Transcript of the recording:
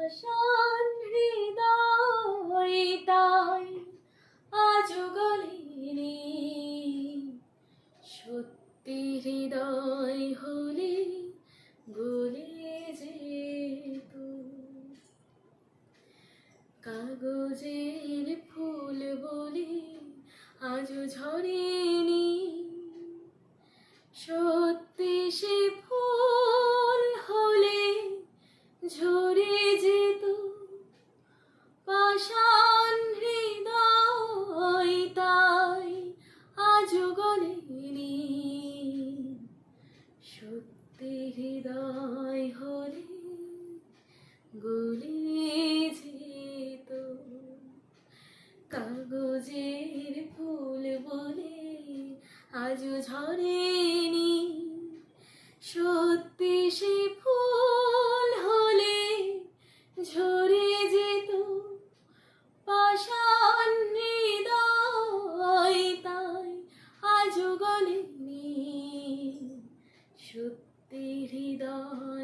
পাষাণ হৃদয় তাই আজও গলেনি। সত্যি হৃদয় হলে গলে যেত। কাগজের ফুল বলে আজও ঝরেনি। সত্যি সে ফুল হলে ঝরে যেত। পাষাণ হৃদয় তাই আজও গলেনি। সত্যি হৃদয় হলে গলে যেত। কাগজের ফুল বলে আজও ঝরেনি। সত্যি সে ফুল হলে ঝরে যেত। পাষাণ হৃদয় তাই আজও গলেনি। সত্যি হৃদয়